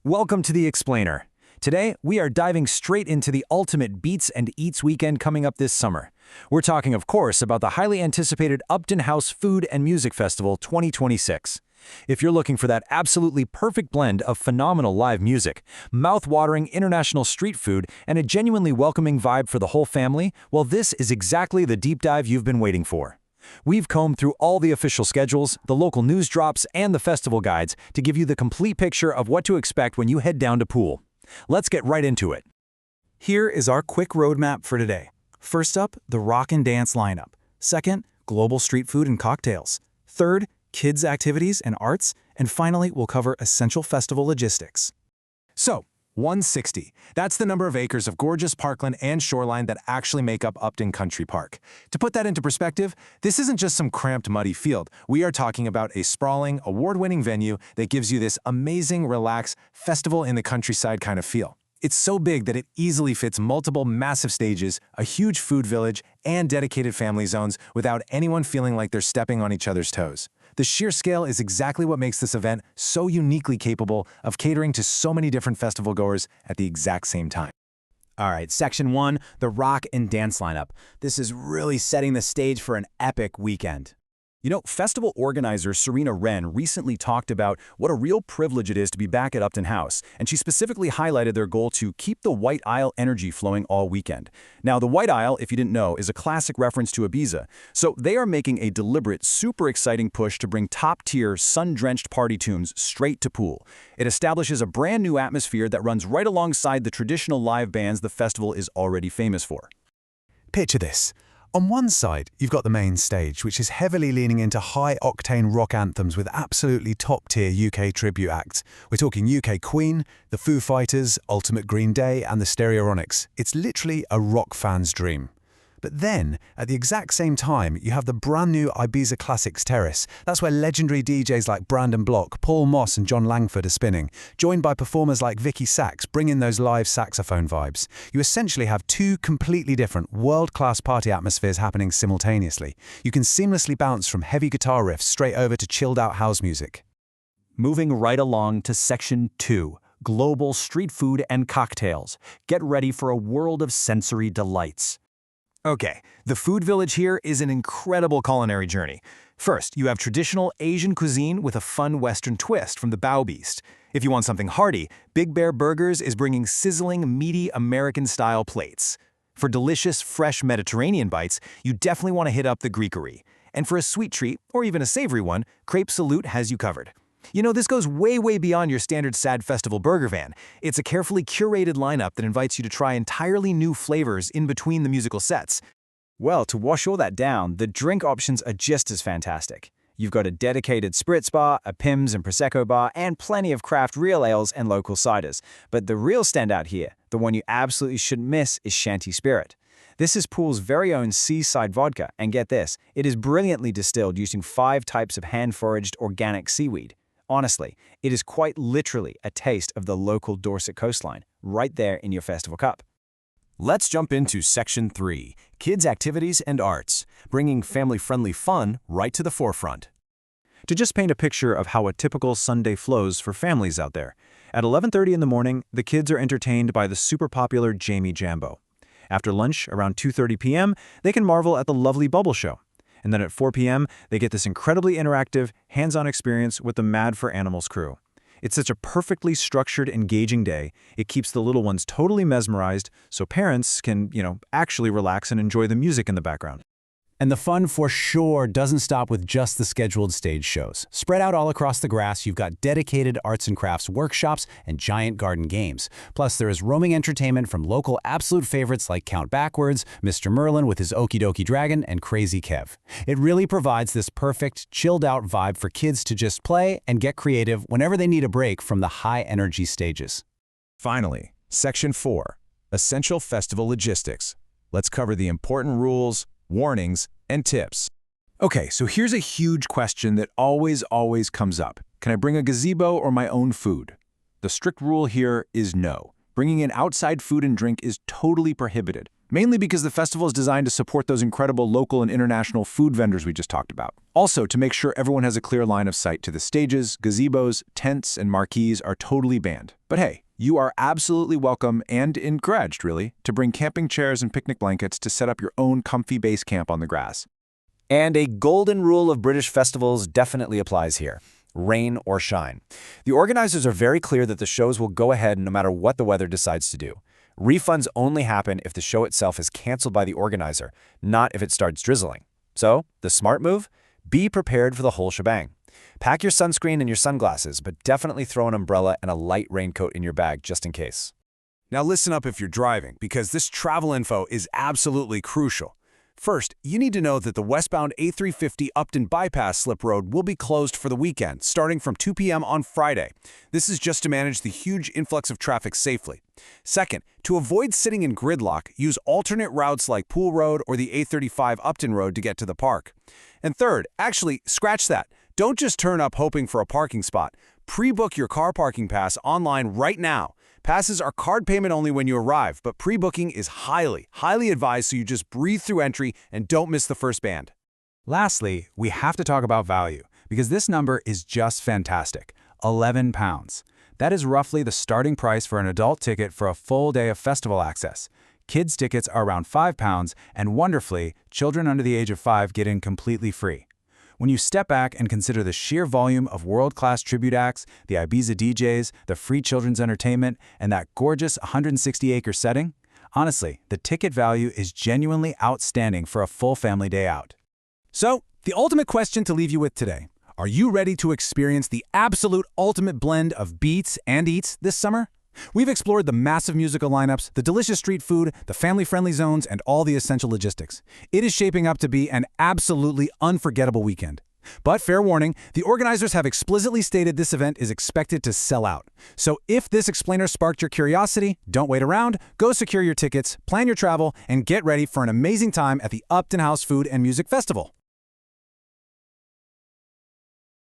Welcome to The Explainer. Today, we are diving straight into the ultimate Beats and Eats weekend coming up this summer. We're talking, of course, about the highly anticipated Upton House Food and Music Festival 2026. If you're looking for that absolutely perfect blend of phenomenal live music, mouth-watering international street food, and a genuinely welcoming vibe for the whole family, well, this is exactly the deep dive you've been waiting for. We've combed through all the official schedules, the local news drops, and the festival guides to give you the complete picture of what to expect when you head down to Poole. Let's get right into it. Here is our quick roadmap for today. First up, the rock and dance lineup. Second, global street food and cocktails. Third, kids' activities and arts. And finally, we'll cover essential festival logistics. So, 160. That's the number of acres of gorgeous parkland and shoreline that actually make up Upton Country Park. To put that into perspective, this isn't just some cramped, muddy field. We are talking about a sprawling, award-winning venue that gives you this amazing, relaxed, festival in the countryside kind of feel. It's so big that it easily fits multiple massive stages, a huge food village, and dedicated family zones without anyone feeling like they're stepping on each other's toes. The sheer scale is exactly what makes this event so uniquely capable of catering to so many different festival goers at the exact same time. All right, Section 1, the rock and dance lineup. This is really setting the stage for an epic weekend. You know, festival organizer Serena Wren recently talked about what a real privilege it is to be back at Upton House, and she specifically highlighted their goal to keep the White Isle energy flowing all weekend. Now, the White Isle, if you didn't know, is a classic reference to Ibiza, so they are making a deliberate, super exciting push to bring top-tier, sun-drenched party tunes straight to Poole. It establishes a brand new atmosphere that runs right alongside the traditional live bands the festival is already famous for. Picture this. On one side, you've got the main stage, which is heavily leaning into high-octane rock anthems with absolutely top-tier UK tribute acts. We're talking UK Queen, the Foo Fighters, Ultimate Green Day, and the Stereophonics. It's literally a rock fan's dream. But then, at the exact same time, you have the brand new Ibiza Classics Terrace. That's where legendary DJs like Brandon Block, Paul Moss, and John Langford are spinning, joined by performers like Vicky Sachs, bringing those live saxophone vibes. You essentially have two completely different, world-class party atmospheres happening simultaneously. You can seamlessly bounce from heavy guitar riffs straight over to chilled-out house music. Moving right along to Section 2, global street food and cocktails. Get ready for a world of sensory delights. Okay, the food village here is an incredible culinary journey. First, you have traditional Asian cuisine with a fun Western twist from the Bao Beast. If you want something hearty, Big Bear Burgers is bringing sizzling, meaty American-style plates. For delicious, fresh Mediterranean bites, you definitely want to hit up the Greekery. And for a sweet treat, or even a savory one, Crepe Salute has you covered. You know, this goes way, way beyond your standard sad festival burger van. It's a carefully curated lineup that invites you to try entirely new flavors in between the musical sets. Well, to wash all that down, the drink options are just as fantastic. You've got a dedicated spritz bar, a Pimm's and Prosecco bar, and plenty of craft real ales and local ciders. But the real standout here, the one you absolutely shouldn't miss, is Shanty Spirit. This is Poole's very own seaside vodka, and get this, it is brilliantly distilled using 5 types of hand-foraged organic seaweed. Honestly, it is quite literally a taste of the local Dorset coastline, right there in your festival cup. Let's jump into Section 3, Kids' Activities and Arts, bringing family-friendly fun right to the forefront. To just paint a picture of how a typical Sunday flows for families out there, at 11:30 in the morning, the kids are entertained by the super popular Jamie Jambo. After lunch, around 2:30 p.m., they can marvel at the lovely Bubble Show. And then at 4 p.m., they get this incredibly interactive, hands-on experience with the Mad for Animals crew. It's such a perfectly structured, engaging day. It keeps the little ones totally mesmerized, so parents can, actually relax and enjoy the music in the background. And the fun for sure doesn't stop with just the scheduled stage shows. Spread out all across the grass, you've got dedicated arts and crafts workshops and giant garden games. Plus, there is roaming entertainment from local absolute favorites like Count Backwards, Mr. Merlin with his Okie Dokie Dragon, and Crazy Kev. It really provides this perfect, chilled-out vibe for kids to just play and get creative whenever they need a break from the high-energy stages. Finally, Section 4, Essential Festival Logistics. Let's cover the important rules, warnings, and tips. Okay, so here's a huge question that always comes up. Can I bring a gazebo or my own food? The strict rule here is no. Bringing in outside food and drink is totally prohibited, mainly because the festival is designed to support those incredible local and international food vendors we just talked about. Also, to make sure everyone has a clear line of sight to the stages, gazebos, tents, and marquees are totally banned. But hey, you are absolutely welcome and encouraged, really, to bring camping chairs and picnic blankets to set up your own comfy base camp on the grass. And a golden rule of British festivals definitely applies here: rain or shine. The organizers are very clear that the shows will go ahead no matter what the weather decides to do. Refunds only happen if the show itself is canceled by the organizer, not if it starts drizzling. So, the smart move? Be prepared for the whole shebang. Pack your sunscreen and your sunglasses, but definitely throw an umbrella and a light raincoat in your bag just in case. Now listen up if you're driving, because this travel info is absolutely crucial. First, you need to know that the westbound A350 Upton Bypass Slip Road will be closed for the weekend, starting from 2 p.m. on Friday. This is just to manage the huge influx of traffic safely. Second, to avoid sitting in gridlock, use alternate routes like Poole Road or the A35 Upton Road to get to the park. And third, actually, scratch that. Don't just turn up hoping for a parking spot. Pre-book your car parking pass online right now. Passes are card payment only when you arrive, but pre-booking is highly advised, so you just breathe through entry and don't miss the first band. Lastly, we have to talk about value, because this number is just fantastic: £11. That is roughly the starting price for an adult ticket for a full day of festival access. Kids' tickets are around £5, and wonderfully, children under the age of 5 get in completely free. When you step back and consider the sheer volume of world-class tribute acts, the Ibiza DJs, the free children's entertainment, and that gorgeous 160-acre setting, honestly, the ticket value is genuinely outstanding for a full family day out. So, the ultimate question to leave you with today: are you ready to experience the absolute ultimate blend of beats and eats this summer? We've explored the massive musical lineups, the delicious street food, the family-friendly zones, and all the essential logistics. It is shaping up to be an absolutely unforgettable weekend. But fair warning, the organizers have explicitly stated this event is expected to sell out. So if this explainer sparked your curiosity, don't wait around, go secure your tickets, plan your travel, and get ready for an amazing time at the Upton House Food and Music Festival.